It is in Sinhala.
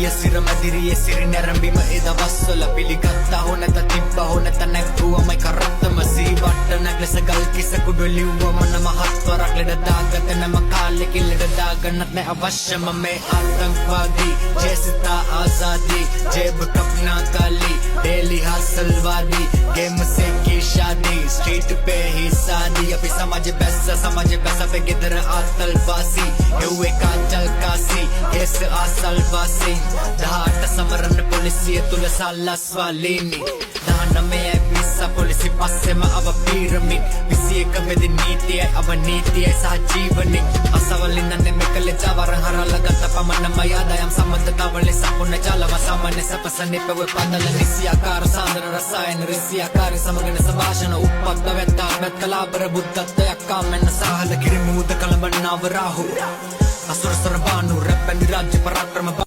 එලිය සිර මදිරියේ සිරි නැරඹීම ඒ දවස්වල පිළිගත්තා හෝ නැත තිබ්බා හෝ නැත නැග්ගුවමයි කරත්තම සීවට නැගලස ගල් කිස කුඩු ලිව්වම නම හත්වරක් ලෙඩ දාගත නම කාලෙකින් ලෙඩ දාගන්නත් නැ අවශ්‍යම මේ आतंकवादी जैसता आजादी जेब कपना काली डेली हसलवादी गेम से की शादी स्ट्रीट पे ही शादी अभी समझ पैसा पे किधर आतलवासी हुए काजल कासी केस आसलवासी दहाट समरन पुलिसिये तुल सालस्वालिनी දහනමේ පිස්සා පොලිසි පස්සෙම අව පිරමිඩ් 21 වෙදි නීතියයි අවනීතියයි සහ ජීවනි අසවලින් නන්නේ මෙකලේ ජවරන් හරලගත පමණම ආදායම් සම්බන්ධතාවලේ සම්පූර්ණ ජාලව සාමාන්‍ය සපසනිපව පදල නිසියාකාර සාන්දර රසායන රිසියාකාර සමගන සභාෂණ උප්පත්ත වෙත්තා මෙත්කලාබර බුද්ධත්වයක් කාමෙන් සහල කිරිමුද කලබනාව රාහු අසුරසර බානු රැප්පැනි රාජ්‍ය පරාක්‍රම